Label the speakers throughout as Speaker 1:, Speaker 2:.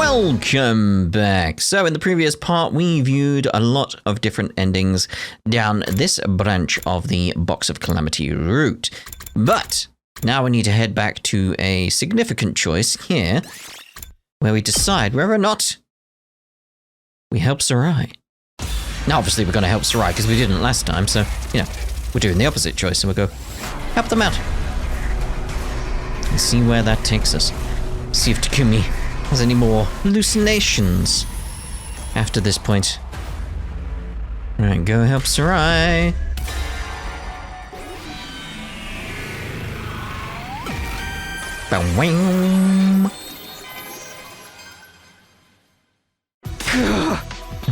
Speaker 1: Welcome back. So in the previous part, we viewed a lot of different endings down this branch of the Box of Calamity route. But now we need to head back to a significant choice here, where we decide whether or not we help Sirei. Now, obviously, we're going to help Sirei because we didn't last time, so, you know, we're doing the opposite choice, and we'll go help them out. And see where that takes us. See if Takumi has any more hallucinations after this point. Alright, go help Sirei. Ba-wing.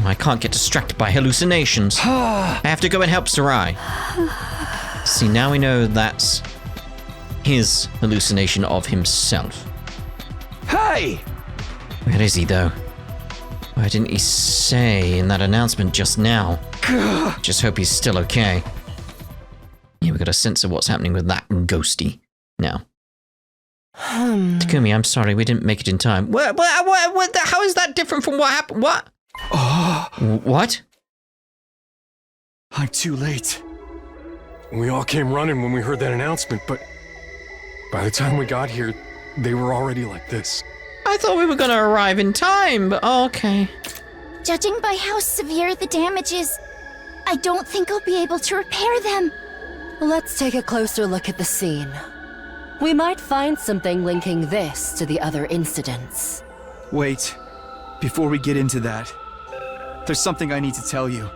Speaker 1: I can't get distracted by hallucinations. I have to go and help Sirei. See, now we know that's his hallucination of himself.
Speaker 2: Hey!
Speaker 1: Where is he, though? Why didn't he say in that announcement just now? Just hope he's still okay. Yeah, we got a sense of what's happening with that ghosty now. Takumi, I'm sorry, we didn't make it in time. What, how is that different from what happened? What? What?
Speaker 2: I'm too late. We all came running when we heard that announcement, but by the time we got here, they were already like this.
Speaker 1: I thought we were gonna arrive in time, but okay.
Speaker 3: Judging by how severe the damage is, I don't think I'll be able to repair them.
Speaker 4: Let's take a closer look at the scene. We might find something linking this to the other incidents.
Speaker 5: Wait, before we get into that, there's something I need to tell you.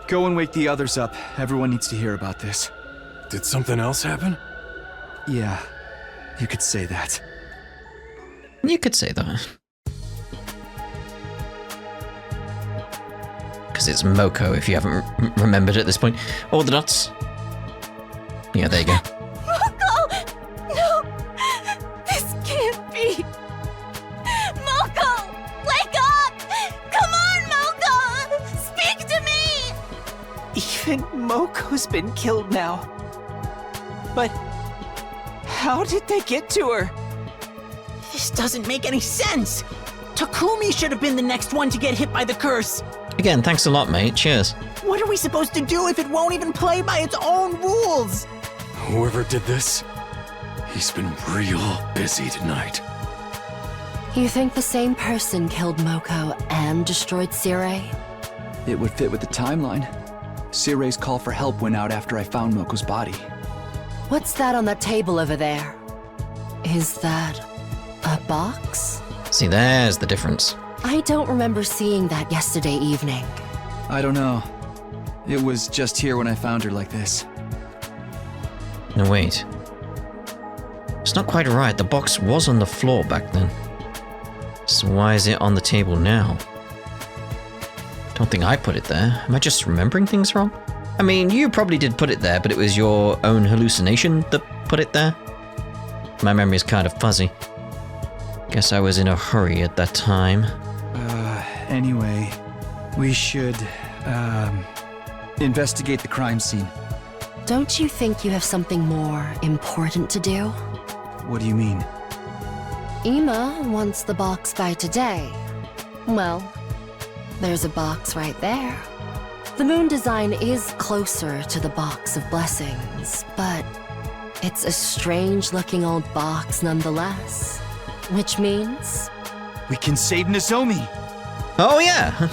Speaker 5: Go and wake the others up. Everyone needs to hear about this.
Speaker 2: Did something else happen?
Speaker 5: Yeah, you could say that.
Speaker 1: You could say that. Because it's Moko, if you haven't remembered at this point. All the dots. Yeah, there you go.
Speaker 3: Moko! No! This can't be! Moko! Wake up! Come on, Moko! Speak to me!
Speaker 6: Even Moko's been killed now. But how did they get to her? This doesn't make any sense! Takumi should have been the next one to get hit by the curse!
Speaker 1: Again, thanks a lot, mate. Cheers.
Speaker 6: What are we supposed to do if it won't even play by its own rules?
Speaker 2: Whoever did this, he's been real busy tonight.
Speaker 4: You think the same person killed Moko and destroyed Sirei?
Speaker 5: It would fit with the timeline. Sirei's call for help went out after I found Moko's body.
Speaker 4: What's that on that table over there? Is that a box?
Speaker 1: See, there's the difference.
Speaker 4: I don't remember seeing that yesterday evening.
Speaker 5: I don't know. It was just here when I found her like this.
Speaker 1: No, wait. It's not quite right. The box was on the floor back then. So why is it on the table now? Don't think I put it there. Am I just remembering things wrong? I mean, you probably did put it there, but it was your own hallucination that put it there. My memory is kind of fuzzy. Guess I was in a hurry at that time.
Speaker 5: Anyway, we should, investigate the crime scene.
Speaker 4: Don't you think you have something more important to do?
Speaker 5: What do you mean?
Speaker 4: Ima wants the box by today. Well, there's a box right there. The moon design is closer to the box of blessings, but it's a strange-looking old box nonetheless. Which means...
Speaker 5: we can save Nozomi!
Speaker 1: Oh, yeah!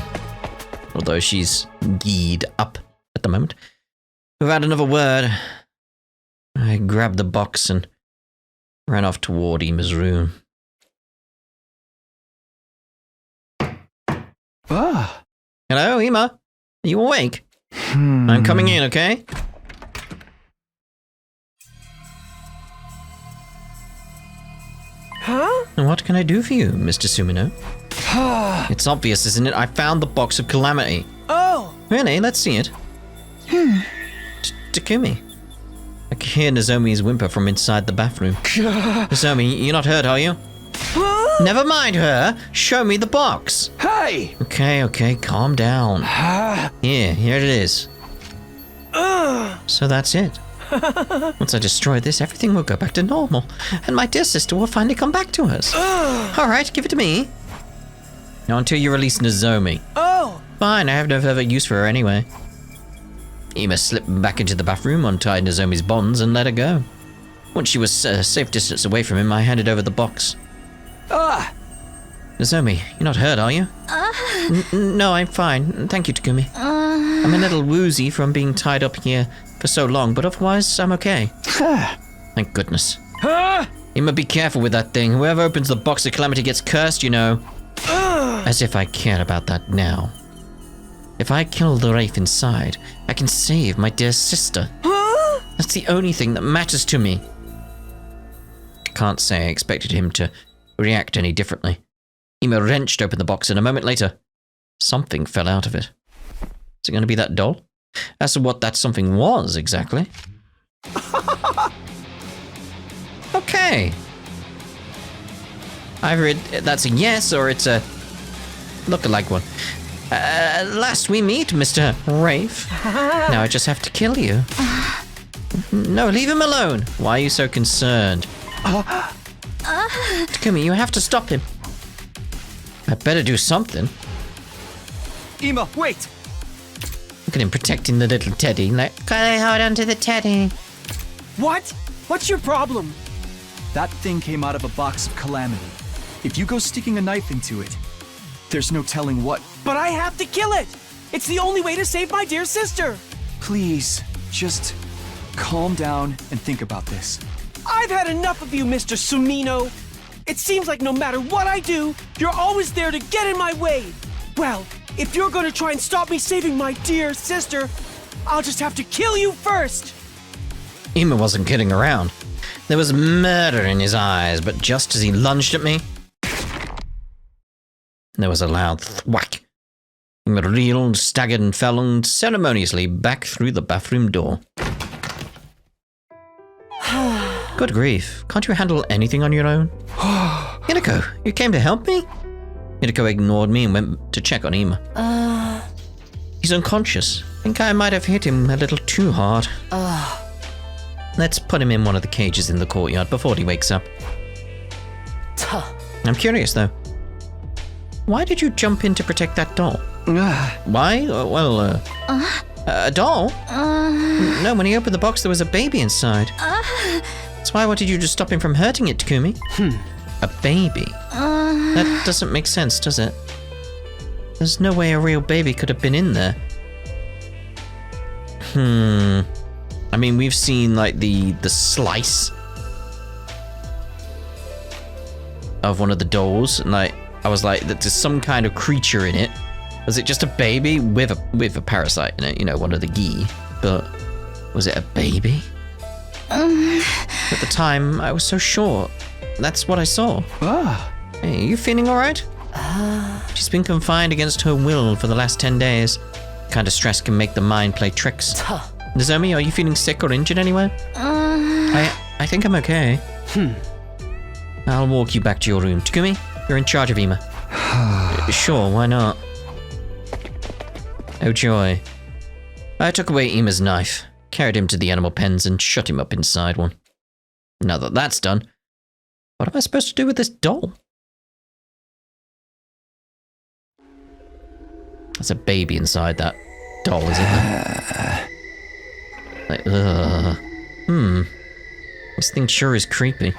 Speaker 1: Although she's geed up at the moment. Without another word, I grabbed the box and ran off toward Ima's room.
Speaker 5: Ah!
Speaker 1: Hello, Ima? Are you awake? I'm coming in, okay?
Speaker 6: Huh?
Speaker 1: And what can I do for you, Mr. Sumino? It's obvious, isn't it? I found the Box of Calamity.
Speaker 6: Oh!
Speaker 1: Really? Let's see it. Takumi. I can hear Nozomi's whimper from inside the bathroom. Nozomi, you're not hurt, are you?
Speaker 6: Huh?
Speaker 1: Never mind her. Show me the box.
Speaker 6: Hey!
Speaker 1: Okay, calm down. Here it is. So that's it. Once I destroy this, everything will go back to normal, and my dear sister will finally come back to us. All right, give it to me. Not until you release Nozomi.
Speaker 6: Oh!
Speaker 1: Fine, I have no further use for her anyway. Ima slipped back into the bathroom, untied Nozomi's bonds, and let her go. Once she was a safe distance away from him, I handed over the box.
Speaker 6: Ah!
Speaker 1: Nozomi, you're not hurt, are you? No, I'm fine. Thank you, Takumi. I'm a little woozy from being tied up here for so long, but otherwise, I'm okay. Thank goodness. Ima, be careful with that thing. Whoever opens the box of calamity gets cursed, you know. As if I care about that now. If I kill the wraith inside, I can save my dear sister. That's the only thing that matters to me. I can't say I expected him to react any differently. Ima wrenched open the box, and a moment later, something fell out of it. Is it going to be that doll? As to what that something was, exactly. Okay. Either that's a yes, or it's a look-alike one. Last we meet, Mr. Wraith. Now I just have to kill you. No, leave him alone. Why are you so concerned? Takumi, you have to stop him. I better do something.
Speaker 5: Ima, wait!
Speaker 1: Look at him protecting the little teddy. Like, can I hold on to the teddy?
Speaker 6: What? What's your problem?
Speaker 5: That thing came out of a box of calamity. If you go sticking a knife into it, there's no telling what.
Speaker 6: But I have to kill it! It's the only way to save my dear sister!
Speaker 5: Please, just calm down and think about this.
Speaker 6: I've had enough of you, Mr. Sumino! It seems like no matter what I do, you're always there to get in my way! Well, if you're gonna try and stop me saving my dear sister, I'll just have to kill you first!
Speaker 1: Ima wasn't kidding around. There was murder in his eyes, but just as he lunged at me, there was a loud thwack. Ima reeled, staggered, and fell unceremoniously back through the bathroom door. Good grief, can't you handle anything on your own? Hiruko, you came to help me? Hiruko ignored me and went to check on Ima. He's unconscious. I think I might have hit him a little too hard. Let's put him in one of the cages in the courtyard before he wakes up. I'm curious though. Why did you jump in to protect that doll? Why? A doll? No, when he opened the box there was a baby inside. That's why I wanted you to stop him from hurting it, Takumi. A baby? That doesn't make sense, does it? There's no way a real baby could have been in there. I mean, we've seen like the slice of one of the dolls, and like I was like, there's some kind of creature in it. Was it just a baby with a parasite in it? You know, one of the gi. But was it a baby? At the time, I was so sure. That's what I saw. Hey, are you feeling all right? She's been confined against her will for the last 10 days. Kind of stress can make the mind play tricks. Nozomi, are you feeling sick or injured anywhere? I think I'm okay. I'll walk you back to your room. Takumi, you're in charge of Ima. Sure, why not? Oh joy. I took away Ima's knife, carried him to the animal pens, and shut him up inside one. Now that that's done, what am I supposed to do with this doll? There's a baby inside that doll, isn't there? Like, this thing sure is creepy.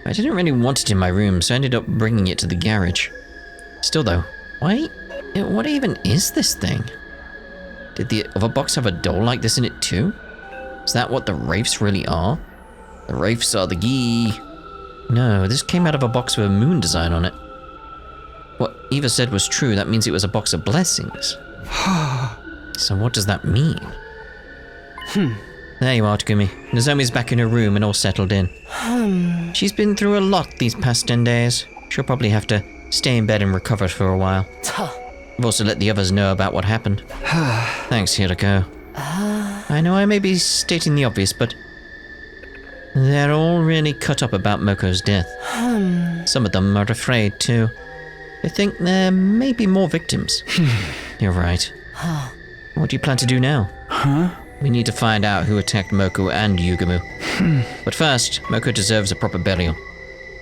Speaker 1: I didn't really want it in my room, so I ended up bringing it to the garage. Still though, what even is this thing? Did the other box have a doll like this in it too? Is that what the wraiths really are? The wraiths are the Gi. No, this came out of a box with a moon design on it. What Eva said was true, that means it was a box of blessings. So what does that mean? There you are, Takumi. Nozomi's back in her room and all settled in. She's been through a lot these past 10 days. She'll probably have to stay in bed and recover for a while. I've also let the others know about what happened. Thanks, Hiruko. I know I may be stating the obvious, but they're all really cut up about Moko's death. Some of them are afraid, too. They think there may be more victims. You're right. What do you plan to do now? We need to find out who attacked Moko and Yugumu. But first, Moko deserves a proper burial.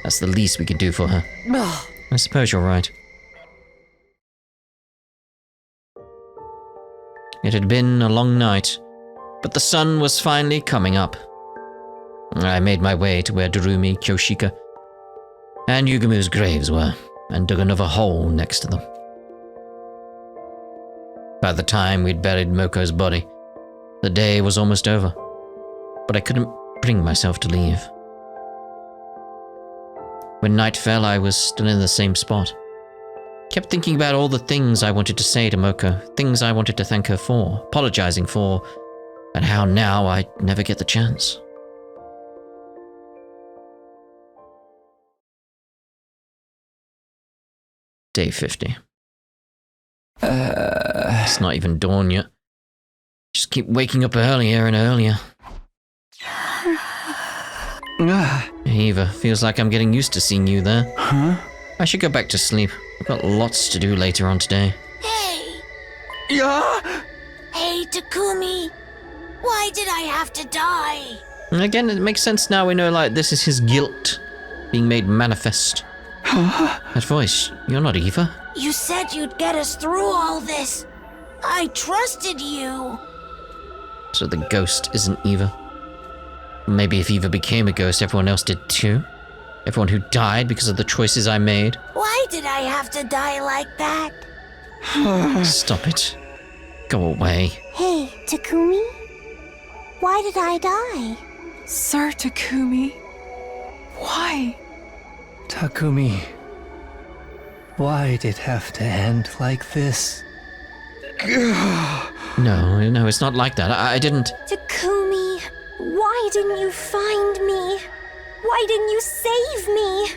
Speaker 1: That's the least we can do for her. I suppose you're right. It had been a long night, but the sun was finally coming up. I made my way to where Darumi, Kyoshika, and Yugamu's graves were, and dug another hole next to them. By the time we'd buried Moko's body, the day was almost over, but I couldn't bring myself to leave. When night fell, I was still in the same spot. Kept thinking about all the things I wanted to say to Moko, things I wanted to thank her for, apologizing for, and how now I'd never get the chance. Day 50. It's not even dawn yet. Just keep waking up earlier and earlier. Eva, feels like I'm getting used to seeing you there.
Speaker 5: Huh?
Speaker 1: I should go back to sleep. I've got lots to do later on today.
Speaker 3: Hey!
Speaker 5: Yeah!
Speaker 3: Hey, Takumi! Why did I have to die?
Speaker 1: And again, it makes sense now we know, like, this is his guilt being made manifest.
Speaker 5: Huh?
Speaker 1: That voice, you're not Eva?
Speaker 3: You said you'd get us through all this. I trusted you.
Speaker 1: So the ghost isn't Eva. Maybe if Eva became a ghost, everyone else did too. Everyone who died because of the choices I made.
Speaker 3: Why did I have to die like that?
Speaker 1: Stop it. Go away.
Speaker 3: Hey, Takumi? Why did I die?
Speaker 7: Sir Takumi, why?
Speaker 8: Takumi, why'd it have to end like this?
Speaker 1: No, it's not like that. I didn't...
Speaker 3: Takumi, why didn't you find me? Why didn't you save me?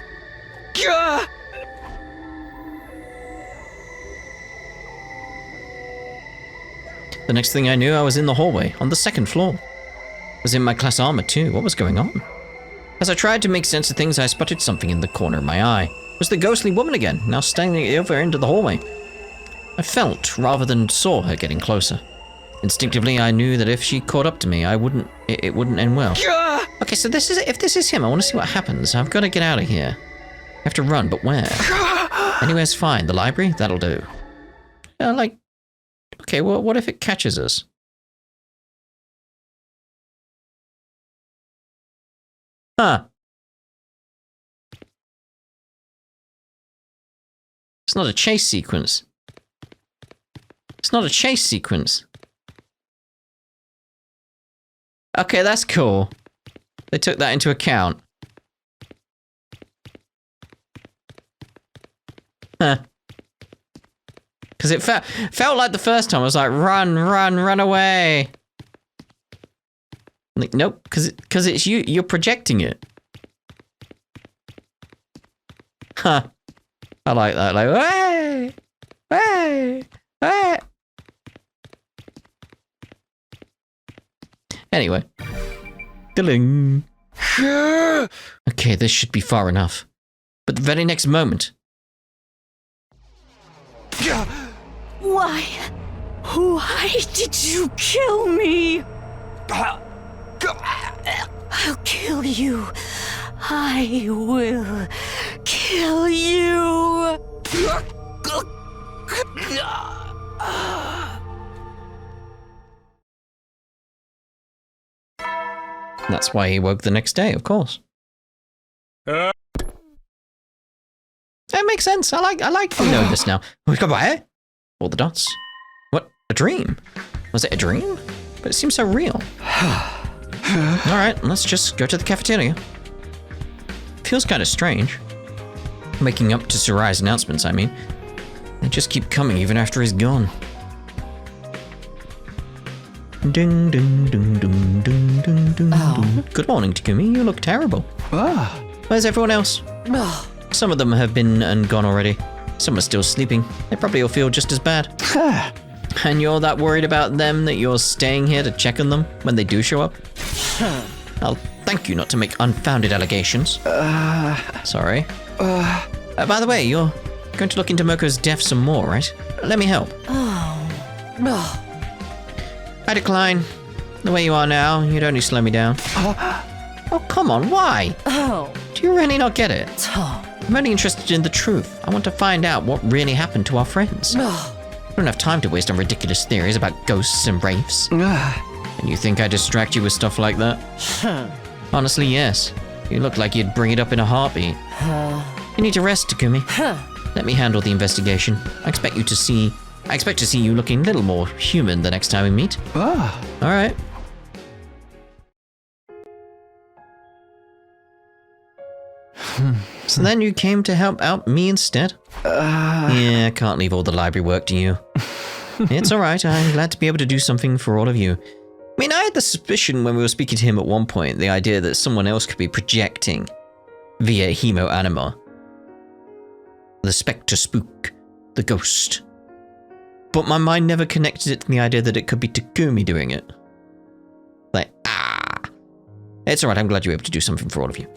Speaker 1: The next thing I knew, I was in the hallway, on the second floor. Was in my class armor too. What was going on? As I tried to make sense of things, I spotted something in the corner of my eye. It was the ghostly woman again, now standing at the other end of the hallway. I felt, rather than saw her getting closer. Instinctively, I knew that if she caught up to me, it wouldn't end well. Okay, so if this is him, I want to see what happens. I've got to get out of here. I have to run, but where? Anywhere's fine. The library? That'll do. Okay, well, what if it catches us? Huh. It's not a chase sequence. It's not a chase sequence. Okay, that's cool. They took that into account. Huh. Because it felt like the first time I was like, run away. Like, nope, because it's you. You're projecting it. Huh. I like that. Like, way. Anyway. Ding. Okay, this should be far enough. But the very next moment.
Speaker 7: Why? Why did you kill me? I'll kill you. I will kill you.
Speaker 1: That's why he woke the next day, of course. That makes sense. I like you know this now. We got where? All the dots. What? A dream? Was it a dream? But it seems so real. Alright, let's just go to the cafeteria. Feels kind of strange. Waking up to Sirai's announcements, I mean. They just keep coming even after he's gone. Ding, ding, ding, ding, ding, ding, ding, ding. Good morning, Takumi. You look terrible. Where's everyone else? Some of them have been and gone already. Some are still sleeping. They probably all feel just as bad. And you're that worried about them that you're staying here to check on them when they do show up? I'll thank you not to make unfounded allegations. Sorry. By the way, you're going to look into Moko's death some more, right? Let me help. I decline. The way you are now, you'd only slow me down. Oh, come on, why? Do you really not get it? I'm only interested in the truth. I want to find out what really happened to our friends. I don't have time to waste on ridiculous theories about ghosts and wraiths. And you think I distract you with stuff like that? Honestly, yes. You look like you'd bring it up in a heartbeat. You need to rest, Takumi. Let me handle the investigation. I expect to see you looking a little more human the next time we meet. Alright. So then you came to help out me instead? Yeah, I can't leave all the library work to you. It's alright, I'm glad to be able to do something for all of you. I mean, I had the suspicion when we were speaking to him at one point, the idea that someone else could be projecting via Hemo Anima. The Spectre Spook, the ghost. But my mind never connected it to the idea that it could be Takumi doing it. It's alright, I'm glad you were able to do something for all of you.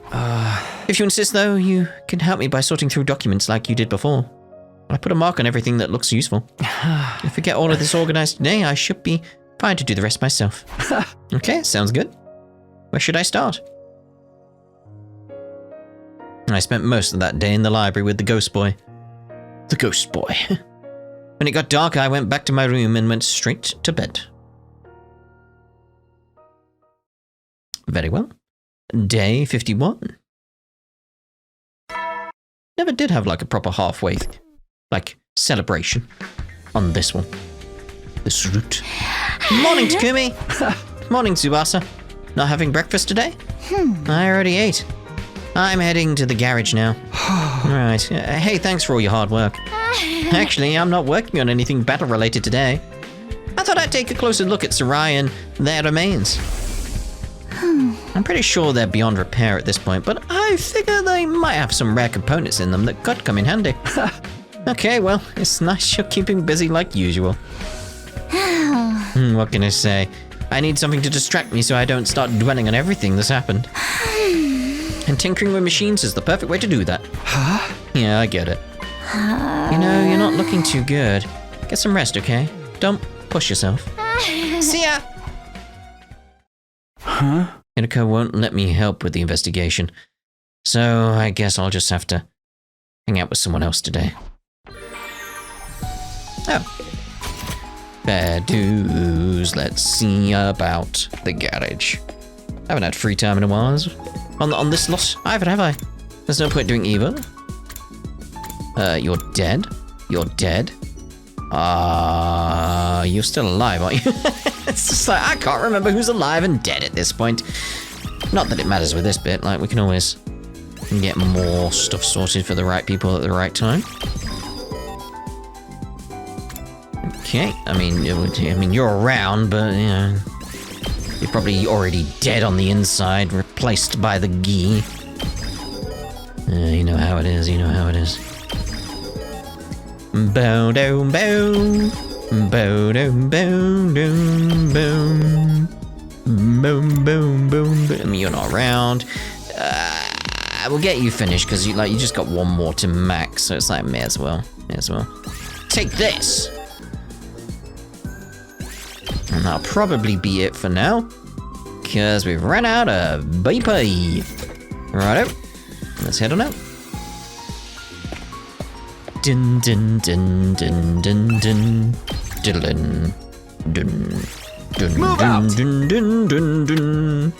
Speaker 1: If you insist though, you can help me by sorting through documents like you did before. I put a mark on everything that looks useful. If we get all of this organized today, I should be fine to do the rest myself. Okay, sounds good. Where should I start? I spent most of that day in the library with the ghost boy. The ghost boy. When it got dark, I went back to my room and went straight to bed. Very well. Day 51. Never did have like a proper halfway, celebration on this one. This route. Morning, Takumi! Morning, Tsubasa. Not having breakfast today? I already ate. I'm heading to the garage now. Right. Hey, thanks for all your hard work. Actually, I'm not working on anything battle-related today. I thought I'd take a closer look at Sirei and their remains. I'm pretty sure they're beyond repair at this point, but I figure they might have some rare components in them that could come in handy. Okay, well, it's nice you're keeping busy like usual. What can I say? I need something to distract me so I don't start dwelling on everything that's happened. And tinkering with machines is the perfect way to do that. Yeah, I get it. You know, you're not looking too good. Get some rest, okay? Don't push yourself. See ya! Hiruko won't let me help with the investigation, so I guess I'll just have to hang out with someone else today. Oh. Fair dues. Let's see about the garage. I haven't had free time in a while. On this lot, either have I? There's no point doing either. You're dead? You're dead? You're still alive, aren't you? It's just like, I can't remember who's alive and dead at this point. Not that it matters with this bit, like, we can always get more stuff sorted for the right people at the right time. Okay, I mean, you're around, but, you know, you're probably already dead on the inside, replaced by the gi. You know how it is, you know how it is. Bow down bow. Bow down bow down boom. Boom boom boom boom. You're not around. I will get you finished because you just got one more to max, so it's like may as well. Take this. And that'll probably be it for now, because we've run out of BP. Righto, let's head on out. Dun dun dun dun dun dun dun dun dun dun dun dun dun.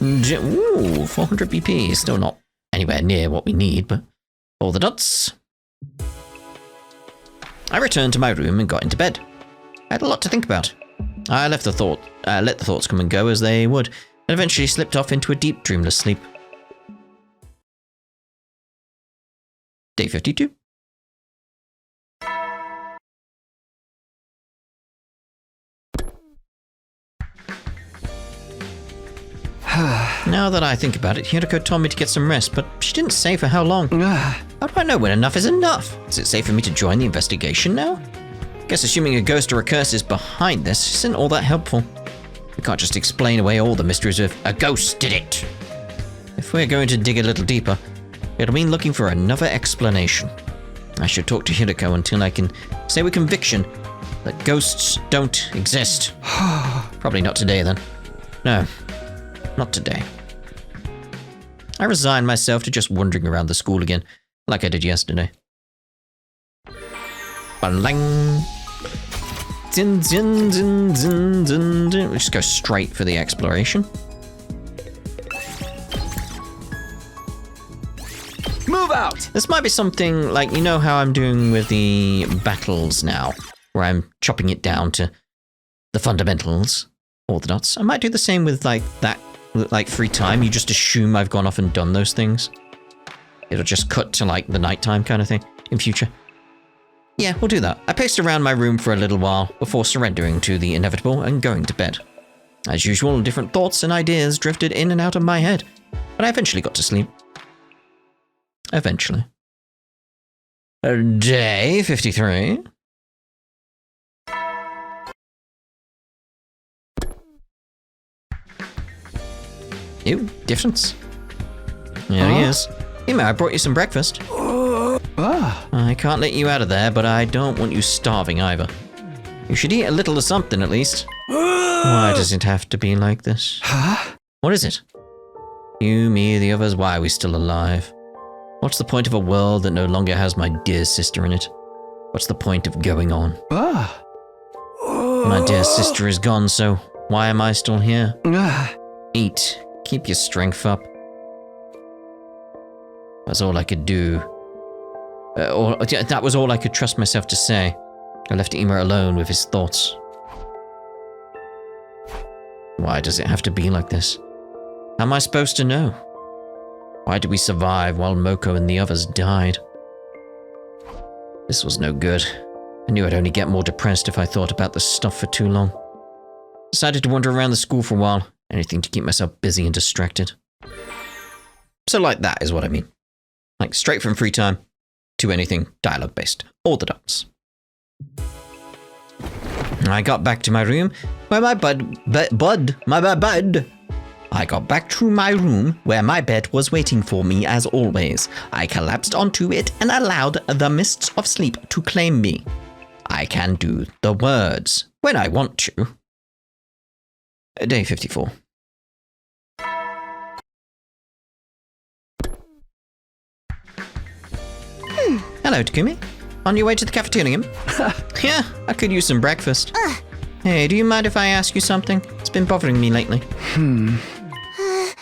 Speaker 1: Ooh, 400 BP. Still not anywhere near what we need, but all the dots. I returned to my room and got into bed. I had a lot to think about. I let the thoughts come and go as they would, and eventually slipped off into a deep, dreamless sleep. Day 52. Now that I think about it, Hiruko told me to get some rest, but she didn't say for how long. How do I know when enough is enough? Is it safe for me to join the investigation now? Guess assuming a ghost or a curse is behind this isn't all that helpful. We can't just explain away all the mysteries of a ghost did it. If we're going to dig a little deeper, it'll mean looking for another explanation. I should talk to Hiruko until I can say with conviction that ghosts don't exist. Probably not today then. No, not today. I resigned myself to just wandering around the school again, like I did yesterday. Ba-lang, Zin, zin, zin, zin, zin, zin. We'll just go straight for the exploration.
Speaker 5: Move out!
Speaker 1: This might be something like, you know how I'm doing with the battles now, where I'm chopping it down to the fundamentals, orthodox. I might do the same with like that, like free time. You just assume I've gone off and done those things. It'll just cut to like the nighttime kind of thing in future. Yeah, we'll do that. I paced around my room for a little while before surrendering to the inevitable and going to bed. As usual, different thoughts and ideas drifted in and out of my head, but I eventually got to sleep. Eventually. Day 53. Ew, difference. There he is. Hey man, I brought you some breakfast. I can't let you out of there, but I don't want you starving either. You should eat a little of something at least. Why does it have to be like this?
Speaker 5: Huh?
Speaker 1: What is it? You, me, the others, why are we still alive? What's the point of a world that no longer has my dear sister in it? What's the point of going on? My dear sister is gone, so why am I still here? Eat. Keep your strength up. That's all I could do. That was all I could trust myself to say. I left Emer alone with his thoughts. Why does it have to be like this? How am I supposed to know? Why did we survive while Moko and the others died? This was no good. I knew I'd only get more depressed if I thought about this stuff for too long. Decided to wander around the school for a while. Anything to keep myself busy and distracted. So like that is what I mean. Like straight from free time to anything dialogue based. All the dots. I got back to my room where my I got back to my room where my bed was waiting for me as always. I collapsed onto it and allowed the mists of sleep to claim me. I can do the words when I want to. Day 54. Hello, Takumi. On your way to the cafeteria? Yeah, I could use some breakfast. Hey, do you mind if I ask you something? It's been bothering me lately.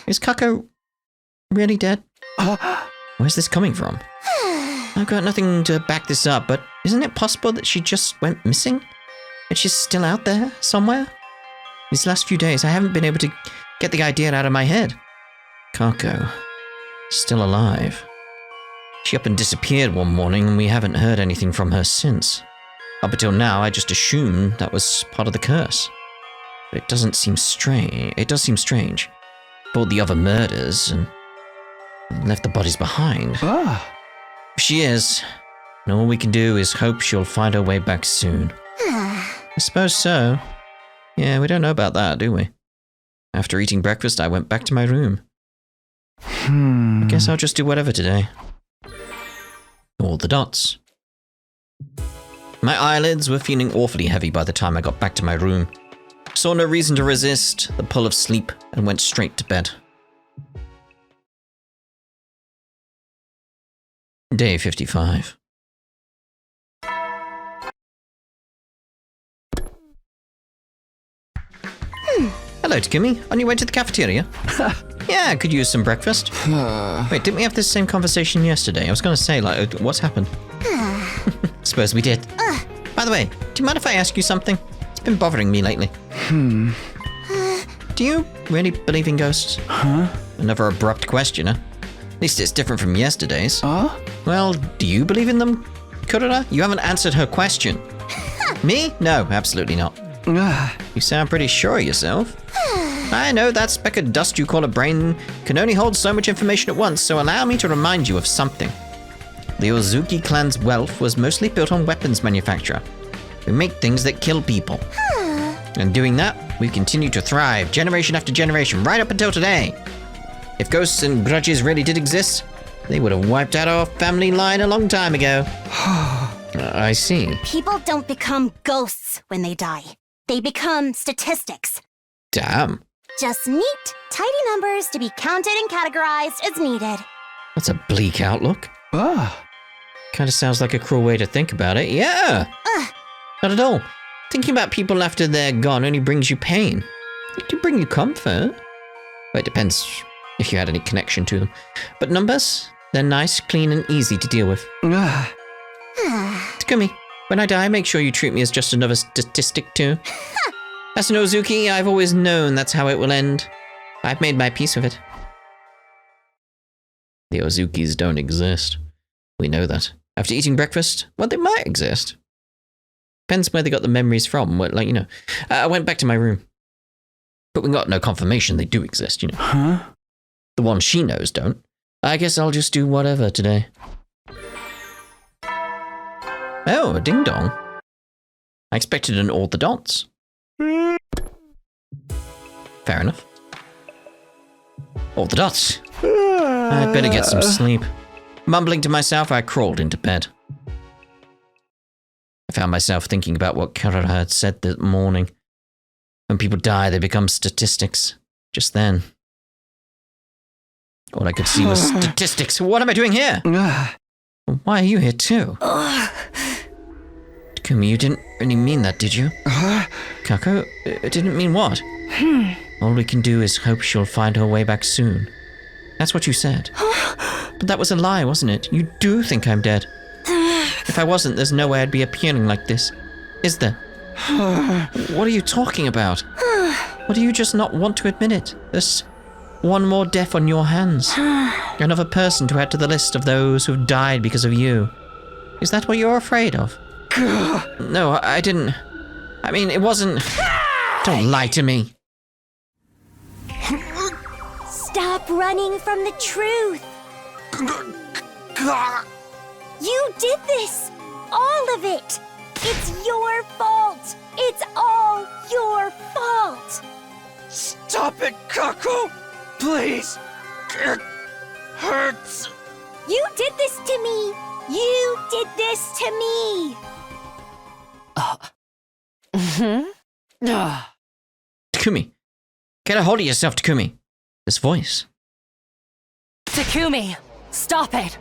Speaker 1: Is Kako really dead? Where's this coming from? I've got nothing to back this up, but isn't it possible that she just went missing? And she's still out there somewhere? These last few days, I haven't been able to get the idea out of my head. Kako, still alive. She up and disappeared one morning, and we haven't heard anything from her since. Up until now, I just assumed that was part of the curse. But it doesn't seem strange. It does seem strange. All the other murders and left the bodies behind. If she is, and all we can do is hope she'll find her way back soon. I suppose so. Yeah, we don't know about that, do we? After eating breakfast, I went back to my room. I guess I'll just do whatever today. All the dots. My eyelids were feeling awfully heavy by the time I got back to my room. Saw no reason to resist the pull of sleep and went straight to bed. Day 55. Hello, Takumi. On your way to the cafeteria? Yeah, I could use some breakfast. Wait, didn't we have this same conversation yesterday? I was going to say, like, what's happened? Suppose we did. By the way, do you mind if I ask you something? It's been bothering me lately. Do you really believe in ghosts? Another abrupt question, huh? At least it's different from yesterday's. Well, do you believe in them, Kurura? You haven't answered her question. Me? No, absolutely not. You sound pretty sure of yourself. I know that speck of dust you call a brain can only hold so much information at once, so allow me to remind you of something. The Ozuki clan's wealth was mostly built on weapons manufacture. We make things that kill people. And doing that, we've continued to thrive generation after generation, right up until today. If ghosts and grudges really did exist, they would have wiped out our family line a long time ago. I see.
Speaker 3: People don't become ghosts when they die. They become statistics.
Speaker 1: Damn.
Speaker 3: Just neat, tidy numbers to be counted and categorized as needed.
Speaker 1: That's a bleak outlook. Kind of sounds like a cruel way to think about it. Yeah. Not at all. Thinking about people after they're gone only brings you pain. It can bring you comfort. Well, it depends if you had any connection to them. But numbers, they're nice, clean, and easy to deal with. Takumi, when I die, make sure you treat me as just another statistic too. As an Ozuki, I've always known that's how it will end. I've made my peace with it. The Ozukis don't exist. We know that. After eating breakfast, well, they might exist. Depends where they got the memories from. Like, you know. I went back to my room. But we got no confirmation they do exist, you know.
Speaker 5: Huh?
Speaker 1: The ones she knows don't. I guess I'll just do whatever today. Oh, a ding-dong. I expected an all the dots. Fair enough. All the dots. I'd better get some sleep. Mumbling to myself, I crawled into bed. I found myself thinking about what Karara had said that morning. When people die, they become statistics. Just then. All I could see was statistics. What am I doing here? Why are you here too? Takumi, you didn't really mean that, did you? Kako, it didn't mean what? All we can do is hope she'll find her way back soon. That's what you said. But that was a lie, wasn't it? You do think I'm dead. If I wasn't, there's no way I'd be appearing like this. Is there? What are you talking about? Or do you just not want to admit it? There's one more death on your hands. Another person to add to the list of those who've died because of you. Is that what you're afraid of? No, I didn't. I mean, it wasn't... Don't lie to me.
Speaker 3: Stop running from the truth. You did this! All of it! It's your fault! It's all your fault!
Speaker 5: Stop it, Kako! Please! It hurts!
Speaker 3: You did this to me! You did this to me!
Speaker 1: Takumi. Get a hold of yourself, Takumi. This voice.
Speaker 4: Takumi, stop it!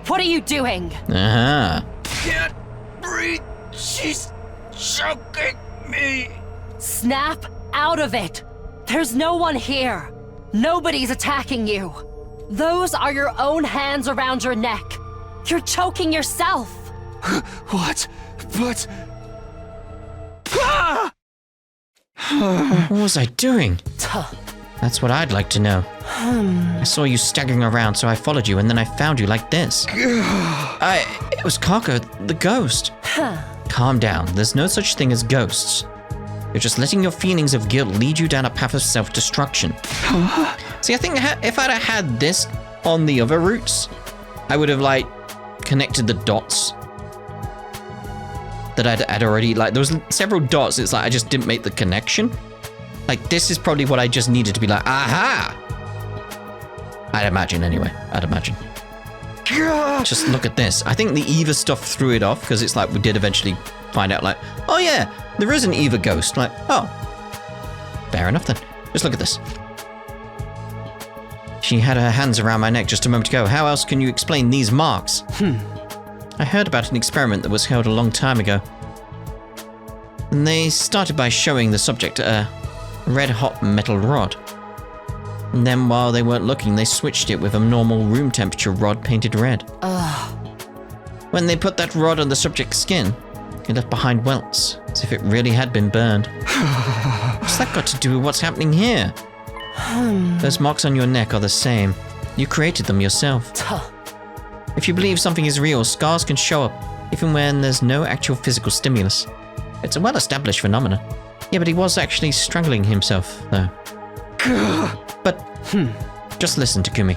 Speaker 4: What are you doing?
Speaker 1: Uh-huh.
Speaker 5: Can't breathe! She's choking me!
Speaker 4: Snap out of it! There's no one here! Nobody's attacking you! Those are your own hands around your neck! You're choking yourself!
Speaker 5: What? But...
Speaker 1: What was I doing? That's what I'd like to know. I saw you staggering around, so I followed you, and then I found you like this. It was Kako, the ghost. Calm down. There's no such thing as ghosts. You're just letting your feelings of guilt lead you down a path of self-destruction. See, I think if I'd have had this on the other routes, I would have, like, connected the dots that I'd already, like, there was several dots. It's like I just didn't make the connection. Like, this is probably what I just needed to be like, aha! I'd imagine, anyway. I'd imagine. Just look at this. I think the Eva stuff threw it off, because it's like we did eventually find out, like, oh yeah, there is an Eva ghost. Like, oh. Fair enough, then. Just look at this. She had her hands around my neck just a moment ago. How else can you explain these marks? I heard about an experiment that was held a long time ago. And they started by showing the subject a red-hot metal rod. And then while they weren't looking, they switched it with a normal room temperature rod painted red. When they put that rod on the subject's skin, it left behind welts, as if it really had been burned. What's that got to do with what's happening here? Those marks on your neck are the same. You created them yourself. If you believe something is real, scars can show up, even when there's no actual physical stimulus. It's a well-established phenomenon. Yeah, but he was actually strangling himself, though. But, just listen, Takumi.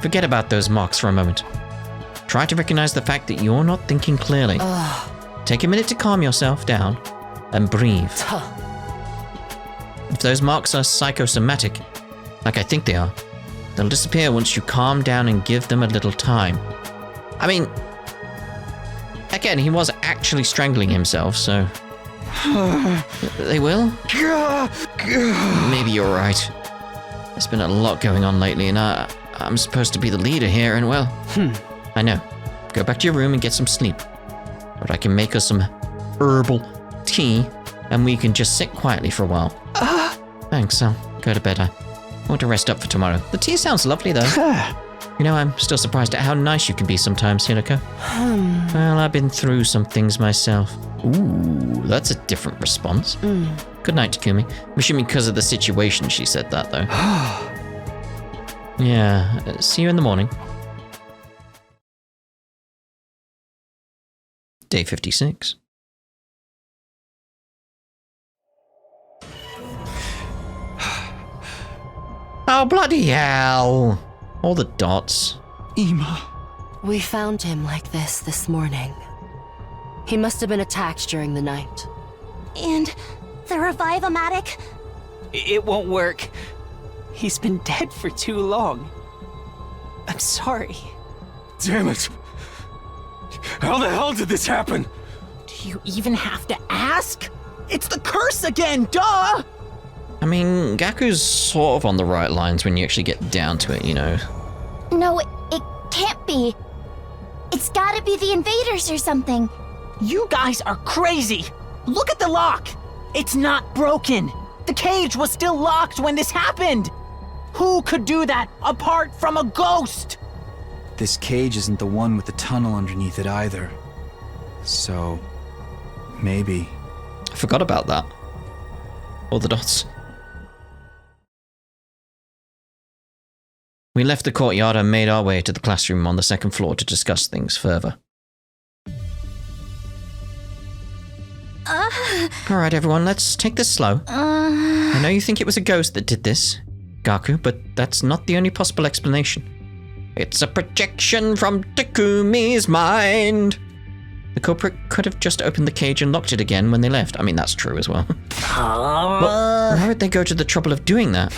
Speaker 1: Forget about those marks for a moment. Try to recognize the fact that you're not thinking clearly. Take a minute to calm yourself down and breathe. If those marks are psychosomatic, like I think they are, they'll disappear once you calm down and give them a little time. I mean, again, he was actually strangling himself, so... They will? Maybe you're right. There's been a lot going on lately, and I'm supposed to be the leader here, and well... I know. Go back to your room and get some sleep. But I can make us some herbal tea, and we can just sit quietly for a while. Thanks, I'll go to bed. I want to rest up for tomorrow. The tea sounds lovely, though. You know, I'm still surprised at how nice you can be sometimes, Hiruko. Well, I've been through some things myself. Ooh, that's a different response. Good night, Takumi. I'm assuming because of the situation she said that, though. Yeah, see you in the morning. Day 56. Oh, bloody hell! All the dots.
Speaker 5: Ima.
Speaker 4: We found him like this morning. He must have been attacked during the night.
Speaker 3: And the revive-o-matic?
Speaker 6: It won't work. He's been dead for too long. I'm sorry.
Speaker 2: Damn it! How the hell did this happen?
Speaker 6: Do you even have to ask? It's the curse again, duh!
Speaker 1: I mean, Gaku's sort of on the right lines when you actually get down to it, you know.
Speaker 3: No, it can't be. It's gotta be the invaders or something.
Speaker 6: You guys are crazy! Look at the lock! It's not broken! The cage was still locked when this happened! Who could do that apart from a ghost?
Speaker 5: This cage isn't the one with the tunnel underneath it either. So, maybe.
Speaker 1: I forgot about that. All the dots. We left the courtyard and made our way to the classroom on the second floor to discuss things further. Alright everyone, let's take this slow. I know you think it was a ghost that did this, Gaku, but that's not the only possible explanation. It's a projection from Takumi's mind. The culprit could have just opened the cage and locked it again when they left. I mean, that's true as well. But why would they go to the trouble of doing that?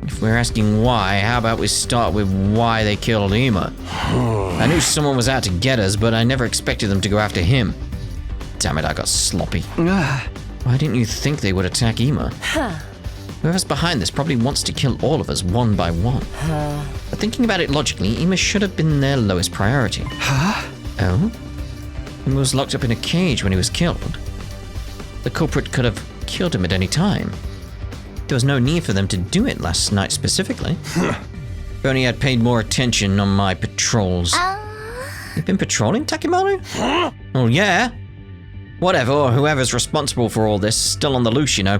Speaker 1: If we're asking why, how about we start with why they killed Ima? I knew someone was out to get us, but I never expected them to go after him. Damn it, I got sloppy. Why didn't you think they would attack Ima? Whoever's behind this probably wants to kill all of us one by one. But thinking about it logically, Ima should have been their lowest priority. Oh? Ima was locked up in a cage when he was killed. The culprit could have killed him at any time. There was no need for them to do it last night specifically. If only I'd paid more attention on my patrols. You've been patrolling, Takimaru? Oh yeah? Whatever, or whoever's responsible for all this, still on the loose, you know.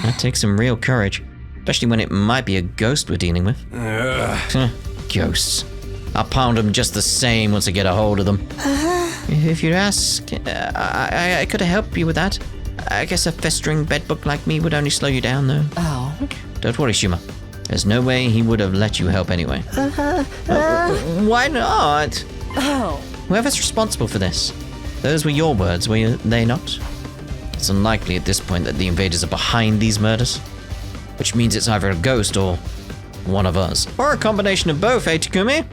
Speaker 1: That takes some real courage, especially when it might be a ghost we're dealing with. Ghosts. I'll pound them just the same once I get a hold of them. If you ask, I could help you with that. I guess a festering bedbug like me would only slow you down, though.
Speaker 4: Oh.
Speaker 1: Don't worry, Shuma. There's no way he would have let you help anyway. Why not?
Speaker 4: Oh.
Speaker 1: Whoever's responsible for this. Those were your words, were they not? It's unlikely at this point that the invaders are behind these murders. Which means it's either a ghost or one of us. Or a combination of both, eh, Takumi?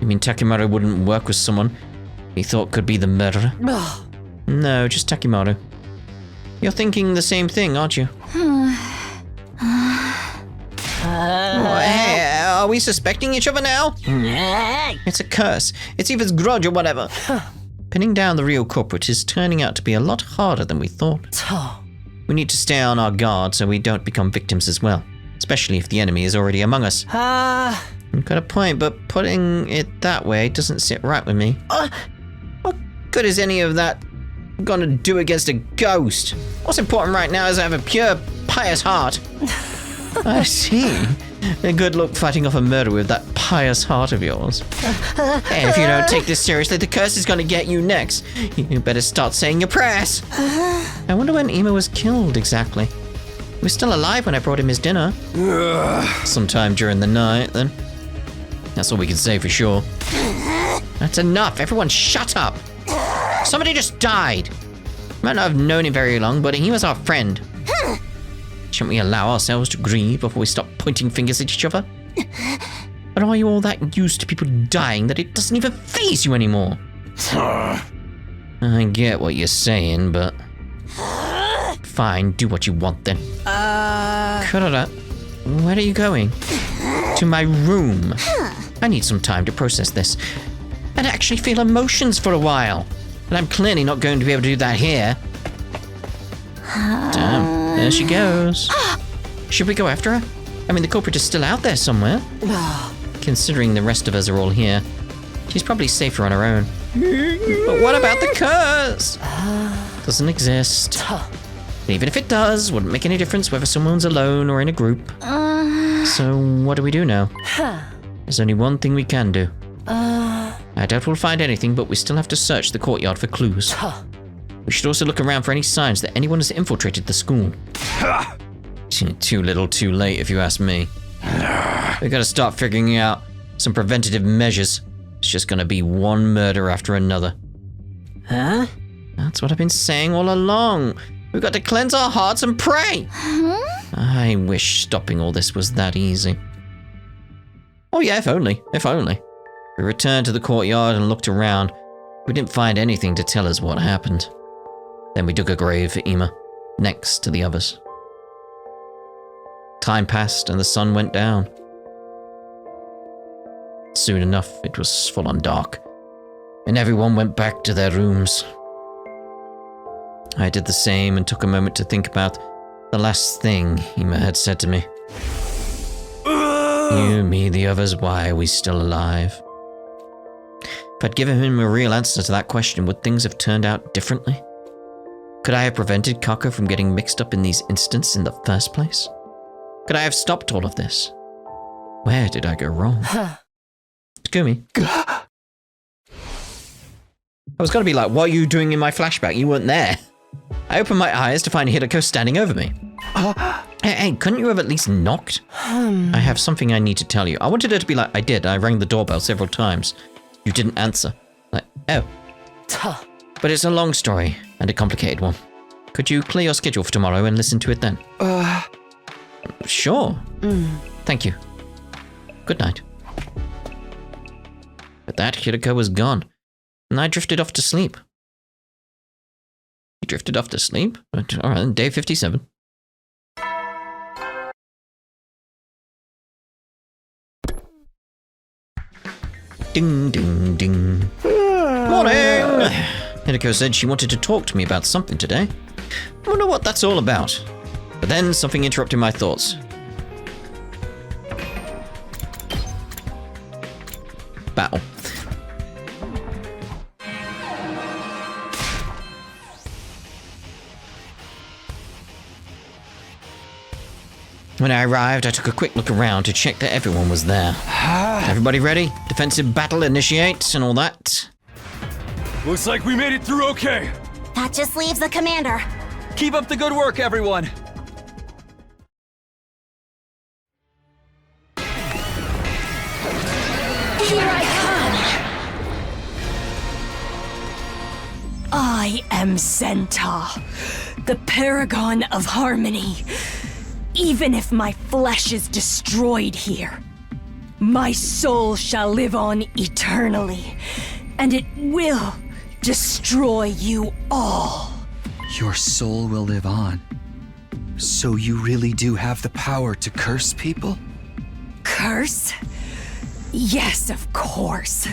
Speaker 1: You mean Takimaru wouldn't work with someone he thought could be the murderer? No, just Takimaru. You're thinking the same thing, aren't you? Hey, are we suspecting each other now? It's a curse. It's either Grudge or whatever. Pinning down the real culprit is turning out to be a lot harder than we thought. We need to stay on our guard so we don't become victims as well, especially if the enemy is already among us. You've got a point, but putting it that way doesn't sit right with me. What good is any of that gonna do against a ghost? What's important right now is I have a pure, pious heart. I see. A good luck fighting off a murderer with that pious heart of yours. Hey, if you don't take this seriously, the curse is gonna get you next. You better start saying your prayers. I wonder when Ima was killed exactly. He was still alive when I brought him his dinner. Sometime during the night, then. That's all we can say for sure. That's enough. Everyone shut up. Somebody just died. Might not have known him very long, but he was our friend. Shouldn't we allow ourselves to grieve before we stop pointing fingers at each other? But are you all that used to people dying that it doesn't even faze you anymore? I get what you're saying, but... Fine, do what you want then. Kurara, where are you going? To my room. I need some time to process this. And actually feel emotions for a while. And I'm clearly not going to be able to do that here. Damn, there she goes. Should we go after her? I mean, the culprit is still out there somewhere. Considering the rest of us are all here, she's probably safer on her own. But what about the curse? Doesn't exist. And even if it does, wouldn't make any difference whether someone's alone or in a group. So what do we do now? There's only one thing we can do. I doubt we'll find anything, but we still have to search the courtyard for clues. We should also look around for any signs that anyone has infiltrated the school. Too little, too late, if you ask me. We gotta start figuring out some preventative measures. It's just gonna be one murder after another.
Speaker 6: Huh?
Speaker 1: That's what I've been saying all along. We've got to cleanse our hearts and pray. I wish stopping all this was that easy. Oh yeah, if only, if only. We returned to the courtyard and looked around. We didn't find anything to tell us what happened. Then we dug a grave for Ima, next to the others. Time passed and the sun went down. Soon enough, it was full on dark, and everyone went back to their rooms. I did the same and took a moment to think about the last thing Ima had said to me. You, me, the others, why are we still alive? If I'd given him a real answer to that question, would things have turned out differently? Could I have prevented Kako from getting mixed up in these incidents in the first place? Could I have stopped all of this? Where did I go wrong? Takumi. I was gonna be like, what are you doing in my flashback? You weren't there. I opened my eyes to find Hiruko standing over me. Hey, couldn't you have at least knocked? I have something I need to tell you. I wanted her to be like, I did. I rang the doorbell several times. You didn't answer. Like, oh. But it's a long story and a complicated one. Could you clear your schedule for tomorrow and listen to it then? Sure. Thank you. Good night. With that, Hiruko was gone, and I drifted off to sleep. You drifted off to sleep? Alright, then, day 57. Ding, ding, ding. Morning! Hiruko said she wanted to talk to me about something today. I wonder what that's all about. But then something interrupted my thoughts. Battle. When I arrived, I took a quick look around to check that everyone was there. Everybody ready? Defensive battle initiate and all that?
Speaker 2: Looks like we made it through okay.
Speaker 3: That just leaves the commander.
Speaker 5: Keep up the good work, everyone.
Speaker 7: Here I come! I am Zenta, the paragon of harmony. Even if my flesh is destroyed here, my soul shall live on eternally, and it will destroy you all.
Speaker 5: Your soul will live on. So you really do have the power to curse people?
Speaker 7: Curse? Yes, of course.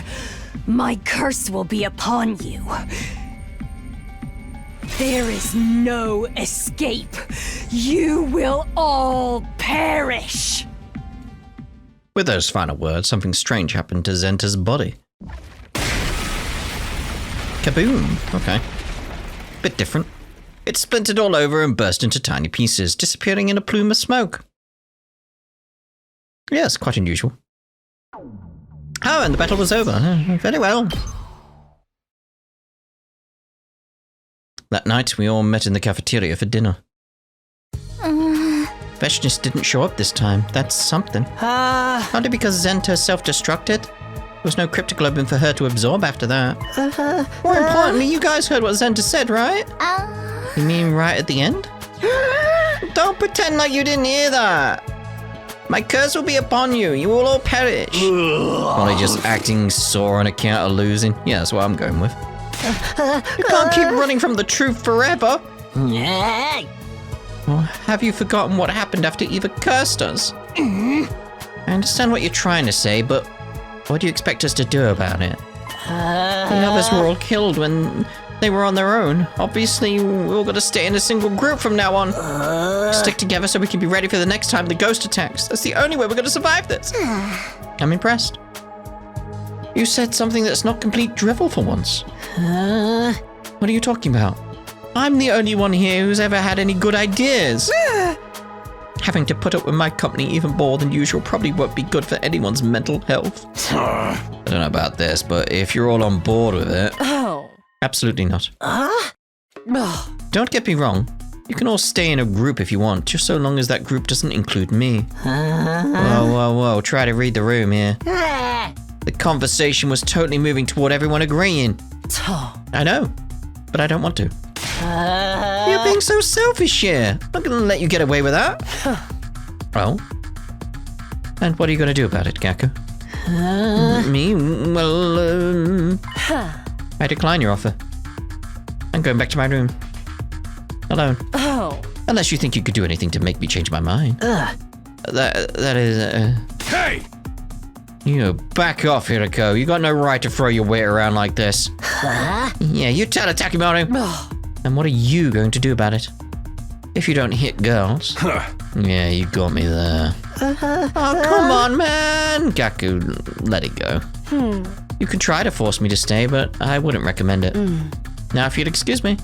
Speaker 7: My curse will be upon you. There is no escape. You will all perish.
Speaker 1: With those final words, something strange happened to Zenta's body. Kaboom! Okay. Bit different. It splintered all over and burst into tiny pieces, disappearing in a plume of smoke. Yes, quite unusual. Oh, and the battle was over. Very well. That night, we all met in the cafeteria for dinner. Veshness didn't show up this time. That's something. Only because Zenta self-destructed. There was no cryptoglobin for her to absorb after that. More importantly, you guys heard what Zenta said, right? You mean right at the end? Don't pretend like you didn't hear that. My curse will be upon you. You will all perish. Probably just acting sore on account of losing. Yeah, that's what I'm going with. You can't keep running from the truth forever. Or have you forgotten what happened after Eva cursed us? I understand what you're trying to say, but what do you expect us to do about it? The others were all killed when They were on their own. Obviously, we're all gonna stay in a single group from now on. Stick together so we can be ready for the next time the ghost attacks. That's the only way we're gonna survive this. I'm impressed. You said something that's not complete drivel for once. What are you talking about? I'm the only one here who's ever had any good ideas. Having to put up with my company even more than usual probably won't be good for anyone's mental health. I don't know about this, but if you're all on board with it...
Speaker 4: Oh.
Speaker 1: Absolutely not. Don't get me wrong. You can all stay in a group if you want, just so long as that group doesn't include me. Whoa. Try to read the room here. The conversation was totally moving toward everyone agreeing. I know, but I don't want to. You're being so selfish here. I'm not going to let you get away with that. Oh? And what are you going to do about it, Gaku? Me? Well, I decline your offer. I'm going back to my room. Alone.
Speaker 4: Oh.
Speaker 1: Unless you think you could do anything to make me change my mind. That is...
Speaker 2: Hey!
Speaker 1: You back off, Hiruko. You got no right to throw your weight around like this. Yeah, you tell it, Takimaru. And what are you going to do about it? If you don't hit girls. Yeah, you got me there. Oh, come on, man. Gaku, let it go. You can try to force me to stay, but I wouldn't recommend it. Now, if you'd excuse me.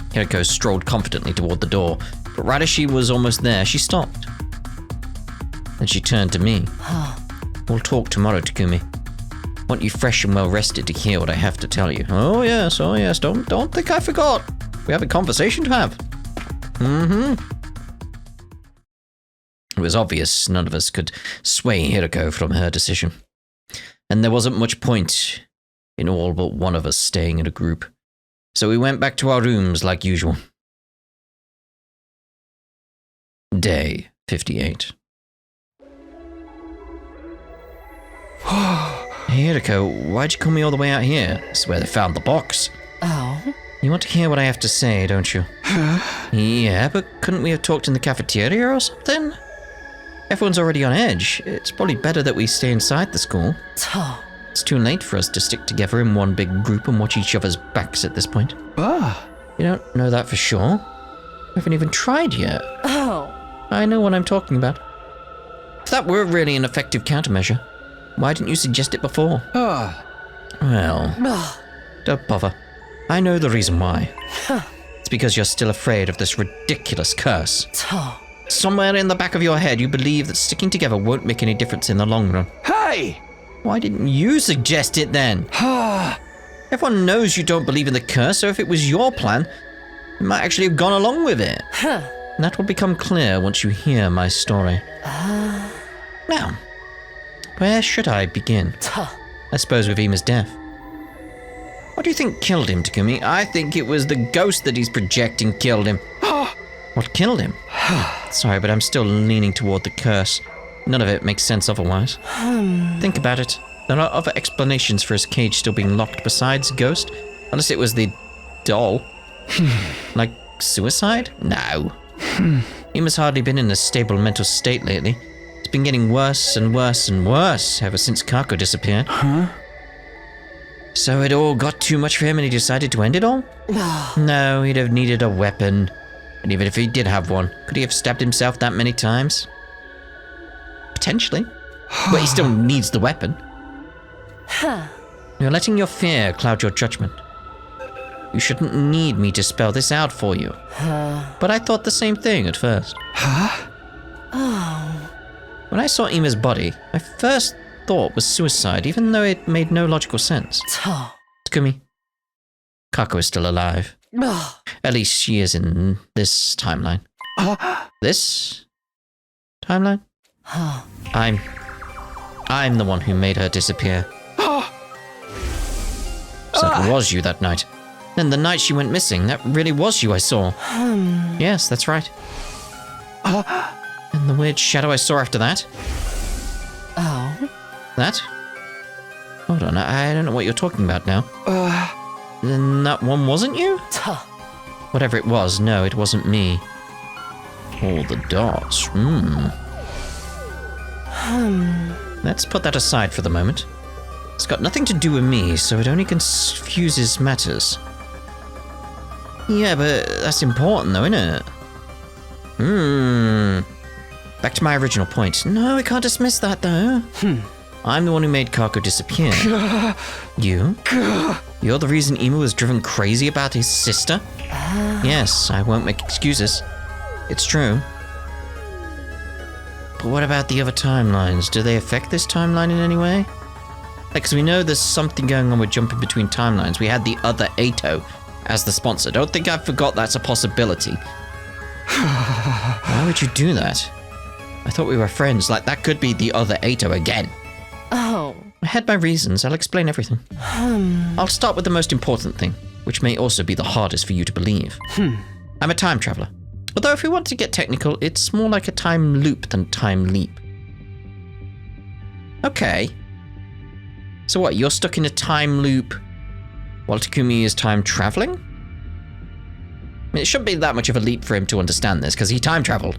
Speaker 1: Hiruko strolled confidently toward the door, but right as she was almost there, she stopped. Then she turned to me. We'll talk tomorrow, Takumi. Want you fresh and well rested to hear what I have to tell you. Oh yes. Don't think I forgot. We have a conversation to have. It was obvious none of us could sway Hiruko from her decision. And there wasn't much point in all but one of us staying in a group. So we went back to our rooms like usual. Day 58. Hey, Hiruko, why'd you call me all the way out here? This is where they found the box.
Speaker 4: Oh?
Speaker 1: You want to hear what I have to say, don't you? Yeah, but couldn't we have talked in the cafeteria or something? Everyone's already on edge. It's probably better that we stay inside the school. It's too late for us to stick together in one big group and watch each other's backs at this point. You don't know that for sure? We haven't even tried yet.
Speaker 4: Oh.
Speaker 1: I know what I'm talking about. If that were really an effective countermeasure, why didn't you suggest it before? Well, don't bother. I know the reason why. It's because you're still afraid of this ridiculous curse. Somewhere in the back of your head, you believe that sticking together won't make any difference in the long run.
Speaker 5: Hey!
Speaker 1: Why didn't you suggest it then? Everyone knows you don't believe in the curse, so if it was your plan, you might actually have gone along with it. And that will become clear once you hear my story. Now, where should I begin? I suppose with Ima's death. What do you think killed him, Takumi? I think it was the ghost that he's projecting killed him. What killed him? Sorry, but I'm still leaning toward the curse. None of it makes sense otherwise. Think about it. There are other explanations for his cage still being locked besides ghost. Unless it was the doll. Like suicide? No. Ima's hardly been in a stable mental state lately. It's been getting worse and worse and worse ever since Kako disappeared. So it all got too much for him and he decided to end it all? No, he'd have needed a weapon. And even if he did have one, could he have stabbed himself that many times? Potentially. But he still needs the weapon. You're letting your fear cloud your judgment. You shouldn't need me to spell this out for you. But I thought the same thing at first. When I saw Ima's body, my first thought was suicide, even though it made no logical sense. Takumi, Kako is still alive. At least she is in this timeline. This timeline? I'm the one who made her disappear. So it was you that night. Then the night she went missing, that really was you I saw. Yes, that's right. And the weird shadow I saw after that? That? Hold on, I don't know what you're talking about now. Then that one wasn't you? Whatever it was, no, it wasn't me. All the dots, Let's put that aside for the moment. It's got nothing to do with me, so it only confuses matters. Yeah, but that's important though, isn't it? Back to my original point. No, we can't dismiss that though. I'm the one who made Kako disappear. You? You're the reason Emu was driven crazy about his sister? Yes, I won't make excuses. It's true. But what about the other timelines? Do they affect this timeline in any way? Like, because we know there's something going on with jumping between timelines. We had the other Ato as the sponsor. Don't think I forgot that's a possibility. Why would you do that? I thought we were friends. Like, that could be the other Ato again.
Speaker 4: Oh.
Speaker 1: I had my reasons. I'll explain everything. I'll start with the most important thing, which may also be the hardest for you to believe. I'm a time traveler. Although if we want to get technical, it's more like a time loop than time leap. Okay. So what, you're stuck in a time loop while Takumi is time traveling? I mean, it shouldn't be that much of a leap for him to understand this, because he time traveled.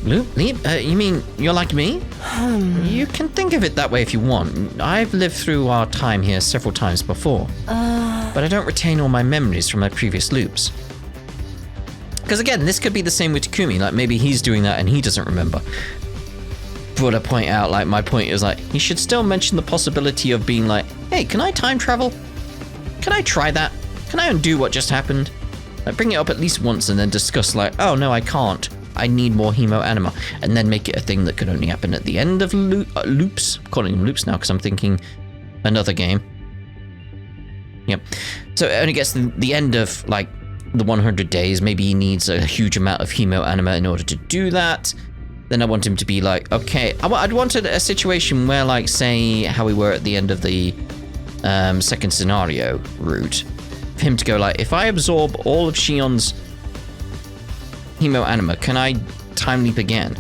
Speaker 1: Loop? Leap? You mean you're like me? You can think of it that way if you want. I've lived through our time here several times before. But I don't retain all my memories from my previous loops. Because again, this could be the same with Takumi. Like, maybe he's doing that and he doesn't remember. But I point out, like, my point is, like, he should still mention the possibility of being like, hey, can I time travel? Can I try that? Can I undo what just happened? Like, bring it up at least once and then discuss, like, oh, no, I can't. I need more hemo anima. And then make it a thing that could only happen at the end of loops. I'm calling them loops now because I'm thinking another game. Yep. So it only gets to the end of, like, the 100 days. Maybe he needs a huge amount of hemo anima in order to do that. Then I want him to be like, okay, I'd wanted a situation where, like, say how we were at the end of the second scenario route, for him to go like, if I absorb all of Shion's hemo anima, can I time leap again?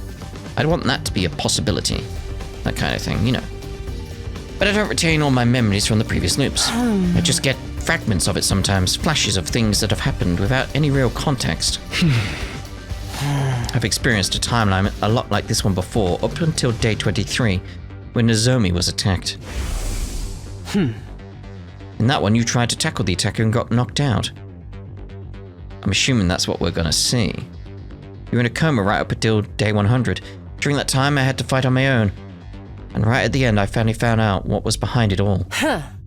Speaker 1: I'd want that to be a possibility, that kind of thing, you know. But I don't retain all my memories from the previous loops. I just get fragments of it sometimes, flashes of things that have happened without any real context. I've experienced a timeline a lot like this one before, up until day 23, when Nozomi was attacked. In that one, you tried to tackle the attacker and got knocked out. I'm assuming that's what we're gonna see. You were in a coma right up until day 100. During that time, I had to fight on my own. And right at the end, I finally found out what was behind it all.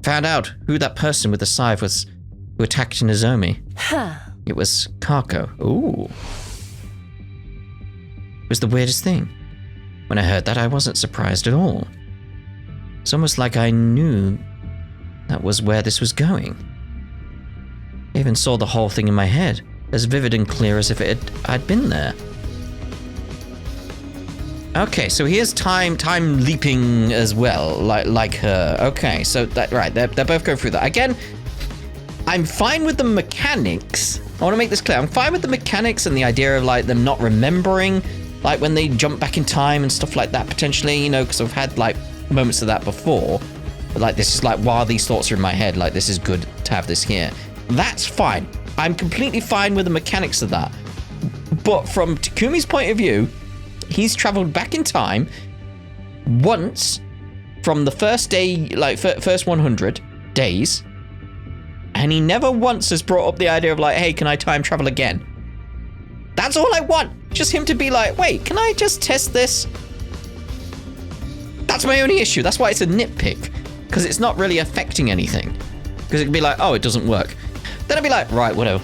Speaker 1: Found out who that person with the scythe was who attacked Nozomi. It was Kako. Ooh. It was the weirdest thing. When I heard that, I wasn't surprised at all. It's almost like I knew that was where this was going. I even saw the whole thing in my head, as vivid and clear as if I'd been there. Okay, so here's time leaping as well, like her. Okay, so that right, they're both going through that. Again, I'm fine with the mechanics. I want to make this clear. I'm fine with the mechanics and the idea of, like, them not remembering, like, when they jump back in time and stuff like that, potentially, you know, because I've had, like, moments of that before. But, like, this is like, while these thoughts are in my head, like, this is good to have this here. That's fine. I'm completely fine with the mechanics of that. But from Takumi's point of view, he's traveled back in time once from the first day, like, first 100 days, and he never once has brought up the idea of, like, hey, can I time travel again? That's all I want. Just him to be like, wait, can I just test this? That's my only issue. That's why it's a nitpick, because it's not really affecting anything. Because it could be like, oh, it doesn't work. Then I'd be like, right, whatever.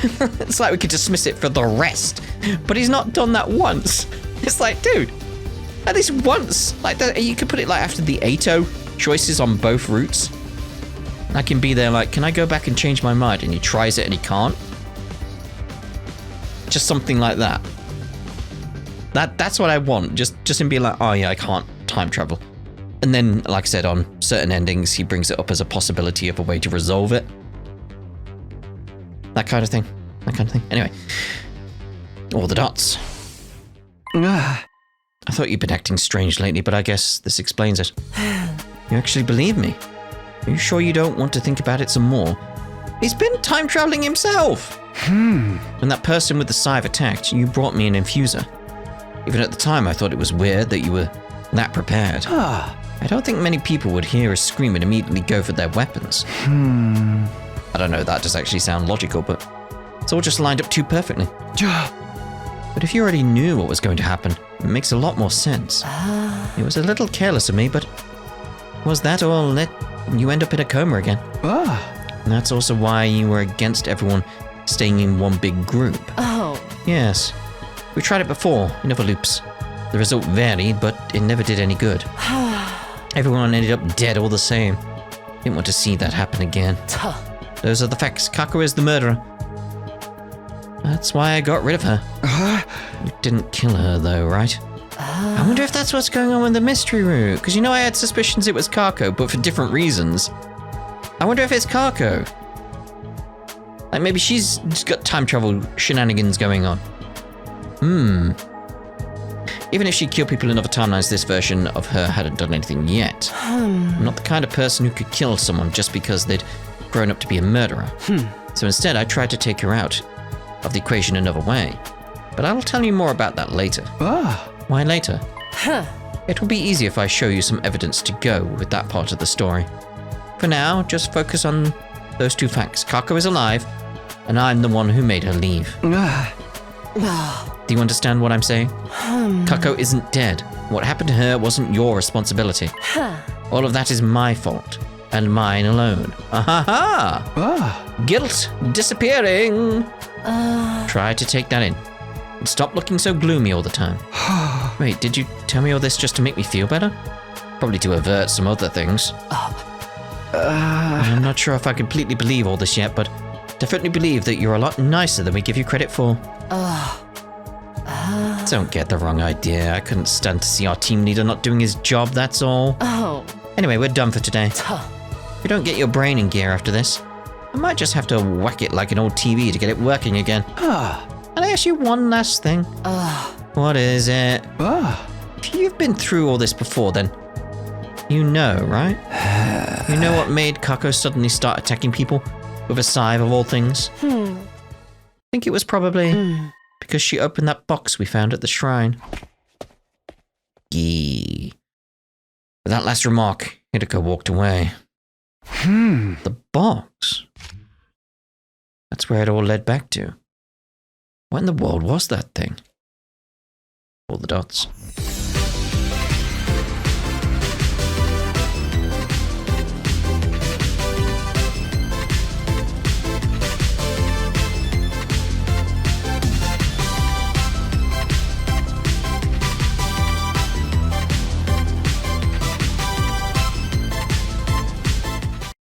Speaker 1: It's like we could dismiss it for the rest. But he's not done that once. It's like, dude, at least once. Like, that, you could put it like after the Ato choices on both routes. And I can be there like, can I go back and change my mind? And he tries it and he can't. Just something like that. That's what I want. Just him being like, oh yeah, I can't time travel. And then, like I said, on certain endings, he brings it up as a possibility of a way to resolve it. That kind of thing. Anyway. All the dots. I thought you'd been acting strange lately, but I guess this explains it. You actually believe me? Are you sure you don't want to think about it some more? He's been time traveling himself! When that person with the scythe attacked, you brought me an infuser. Even at the time, I thought it was weird that you were that prepared. I don't think many people would hear a scream and immediately go for their weapons. I don't know, that does actually sound logical, but it's all just lined up too perfectly. But if you already knew what was going to happen, it makes a lot more sense. It was a little careless of me, but was that all let you end up in a coma again? And that's also why you were against everyone staying in one big group.
Speaker 4: Oh.
Speaker 1: Yes. We tried it before, in other loops. The result varied, but it never did any good. Everyone ended up dead all the same. Didn't want to see that happen again. Those are the facts. Kako is the murderer. That's why I got rid of her. You didn't kill her, though, right? I wonder if that's what's going on with the mystery route. Because you know I had suspicions it was Kako, but for different reasons. I wonder if it's Kako. Like maybe she's just got time travel shenanigans going on. Even if she killed people in other timelines, this version of her hadn't done anything yet. I'm not the kind of person who could kill someone just because they'd grown up to be a murderer. So instead, I tried to take her out of the equation another way. But I'll tell you more about that later. Why later? It will be easier if I show you some evidence to go with that part of the story. For now, just focus on those two facts. Kako is alive, and I'm the one who made her leave. Do you understand what I'm saying? Kako isn't dead. What happened to her wasn't your responsibility. All of that is my fault, and mine alone. Guilt disappearing. Try to take that in. And stop looking so gloomy all the time. Wait, did you tell me all this just to make me feel better? Probably to avert some other things. I'm not sure if I completely believe all this yet, but definitely believe that you're a lot nicer than we give you credit for. Don't get the wrong idea. I couldn't stand to see our team leader not doing his job, that's all. Anyway, we're done for today. If you don't get your brain in gear after this, I might just have to whack it like an old TV to get it working again. Can I ask you one last thing? What is it? If you've been through all this before, then you know, right? You know what made Kako suddenly start attacking people with a scythe of all things? I think it was probably because she opened that box we found at the shrine. With that last remark, Hiruko walked away. The box? That's where it all led back to. What in the world was that thing? All the dots.